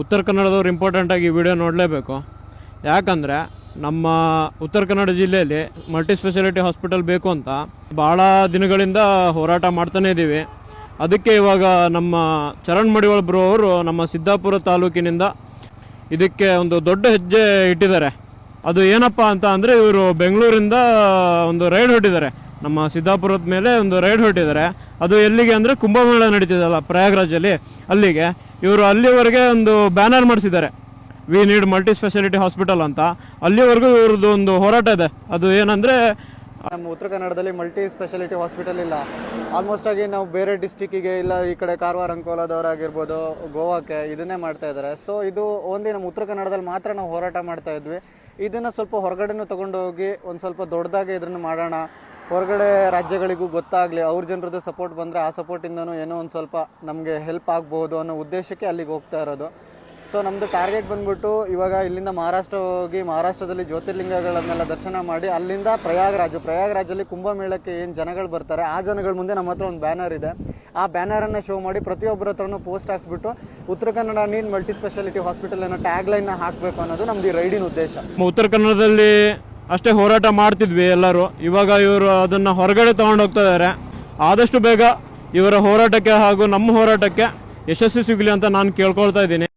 ಉತ್ತರ ಕನ್ನಡದವ್ರು ಇಂಪಾರ್ಟೆಂಟಾಗಿ ಈ ವಿಡಿಯೋ ನೋಡಲೇಬೇಕು. ಯಾಕಂದರೆ ನಮ್ಮ ಉತ್ತರ ಕನ್ನಡ ಜಿಲ್ಲೆಯಲ್ಲಿ ಮಲ್ಟಿ ಸ್ಪೆಷಾಲಿಟಿ ಹಾಸ್ಪಿಟಲ್ ಬೇಕು ಅಂತ ಭಾಳ ದಿನಗಳಿಂದ ಹೋರಾಟ ಮಾಡ್ತಾನೇ ಇದ್ದೀವಿ. ಅದಕ್ಕೆ ಇವಾಗ ನಮ್ಮ ಚರಣ್ ಮಡಿವಾಳ್ ಬ್ರೋ ಅವರು ನಮ್ಮ ಸಿದ್ದಾಪುರ ತಾಲೂಕಿನಿಂದ ಇದಕ್ಕೆ ಒಂದು ದೊಡ್ಡ ಹೆಜ್ಜೆ ಇಟ್ಟಿದ್ದಾರೆ. ಅದು ಏನಪ್ಪ ಅಂತ ಅಂದರೆ, ಇವರು ಬೆಂಗಳೂರಿಂದ ಒಂದು ರೈಡ್ ಹೊಟ್ಟಿದ್ದಾರೆ, ನಮ್ಮ ಸಿದ್ದಾಪುರದ ಮೇಲೆ ಒಂದು ರೈಡ್ ಹೊಟ್ಟಿದ್ದಾರೆ. ಅದು ಎಲ್ಲಿಗೆ ಅಂದರೆ, ಕುಂಭಮೇಳ ನಡೀತಿದಲ್ಲ ಪ್ರಯಾಗ್ರಾಜಲ್ಲಿ, ಅಲ್ಲಿಗೆ ಇವರು ಅಲ್ಲಿವರೆಗೆ ಒಂದು ಬ್ಯಾನರ್ ಮಾಡಿಸಿದ್ದಾರೆ, we need multi speciality hospital ಅಂತ. ಅಲ್ಲಿವರೆಗೂ ಇವ್ರದ್ದು ಒಂದು ಹೋರಾಟ ಇದೆ. ಅದು ಏನಂದರೆ, ನಮ್ಮ ಉತ್ತರ ಕನ್ನಡದಲ್ಲಿ ಮಲ್ಟಿ ಸ್ಪೆಷಾಲಿಟಿ ಹಾಸ್ಪಿಟಲ್ ಇಲ್ಲ. ಆಲ್ಮೋಸ್ಟ್ ಆಗಿ ನಾವು ಬೇರೆ ಡಿಸ್ಟಿಕ್ಕಿಗೆ, ಇಲ್ಲ ಈ ಕಡೆ ಕಾರವಾರ ಅಂಕೋಲಾದವರಾಗಿರ್ಬೋದು, ಗೋವಾಕ್ಕೆ ಇದನ್ನೇ ಮಾಡ್ತಾ ಇದ್ದಾರೆ. ಸೊ ಇದು ಓನ್ಲಿ ನಮ್ಮ ಉತ್ತರ ಕನ್ನಡದಲ್ಲಿ ಮಾತ್ರ ನಾವು ಹೋರಾಟ ಮಾಡ್ತಾ ಇದ್ವಿ. ಇದನ್ನು ಸ್ವಲ್ಪ ಹೊರಗಡೆನೂ ತೊಗೊಂಡೋಗಿ ಒಂದು ಸ್ವಲ್ಪ ದೊಡ್ಡದಾಗಿ ಇದನ್ನು ಮಾಡೋಣ, ಹೊರಗಡೆ ರಾಜ್ಯಗಳಿಗೂ ಗೊತ್ತಾಗಲಿ, ಅವ್ರ ಜನರದ್ದು ಸಪೋರ್ಟ್ ಬಂದರೆ ಆ ಸಪೋರ್ಟಿಂದನೂ ಏನೋ ಒಂದು ಸ್ವಲ್ಪ ನಮಗೆ ಹೆಲ್ಪ್ ಆಗ್ಬೋದು ಅನ್ನೋ ಉದ್ದೇಶಕ್ಕೆ ಅಲ್ಲಿಗೆ ಹೋಗ್ತಾ ಇರೋದು. ಸೊ ನಮ್ಮದು ಟಾರ್ಗೆಟ್ ಬಂದ್ಬಿಟ್ಟು ಇವಾಗ ಇಲ್ಲಿಂದ ಮಹಾರಾಷ್ಟ್ರ ಹೋಗಿ, ಮಹಾರಾಷ್ಟ್ರದಲ್ಲಿ ಜ್ಯೋತಿರ್ಲಿಂಗಗಳನ್ನೆಲ್ಲ ದರ್ಶನ ಮಾಡಿ, ಅಲ್ಲಿಂದ ಪ್ರಯಾಗ್ರಾಜಲ್ಲಿ ಕುಂಭಮೇಳಕ್ಕೆ ಏನು ಜನಗಳು ಬರ್ತಾರೆ, ಆ ಜನಗಳ ಮುಂದೆ ನಮ್ಮ ಹತ್ರ ಒಂದು ಬ್ಯಾನರ್ ಇದೆ. ಆ ಬ್ಯಾನರನ್ನು ಶೋ ಮಾಡಿ ಪ್ರತಿಯೊಬ್ಬರ ಹತ್ರನೂ ಪೋಸ್ಟ್ ಹಾಕ್ಸ್ಬಿಟ್ಟು ಉತ್ತರ ಕನ್ನಡ ನೀನ್ ಮಲ್ಟಿ ಸ್ಪೆಷಾಲಿಟಿ ಹಾಸ್ಪಿಟಲ್ ಅನ್ನೋ ಟ್ಯಾಗ್ಲೈನ್ನ ಹಾಕಬೇಕು ಅನ್ನೋದು ನಮ್ದು ಈ ರೈಡಿನ ಉದ್ದೇಶ. ಉತ್ತರ ಕನ್ನಡದಲ್ಲಿ ಅಷ್ಟೇ ಹೋರಾಟ ಮಾಡ್ತಿದ್ವಿ ಎಲ್ಲರೂ. ಇವಾಗ ಇವರು ಅದನ್ನು ಹೊರಗಡೆ ತೊಗೊಂಡು ಹೋಗ್ತಾ ಇದ್ದಾರೆ. ಆದಷ್ಟು ಬೇಗ ಇವರ ಹೋರಾಟಕ್ಕೆ ಹಾಗೂ ನಮ್ಮ ಹೋರಾಟಕ್ಕೆ ಯಶಸ್ವಿ ಸಿಗಲಿ ಅಂತ ನಾನು ಕೇಳ್ಕೊಳ್ತಾ ಇದ್ದೀನಿ.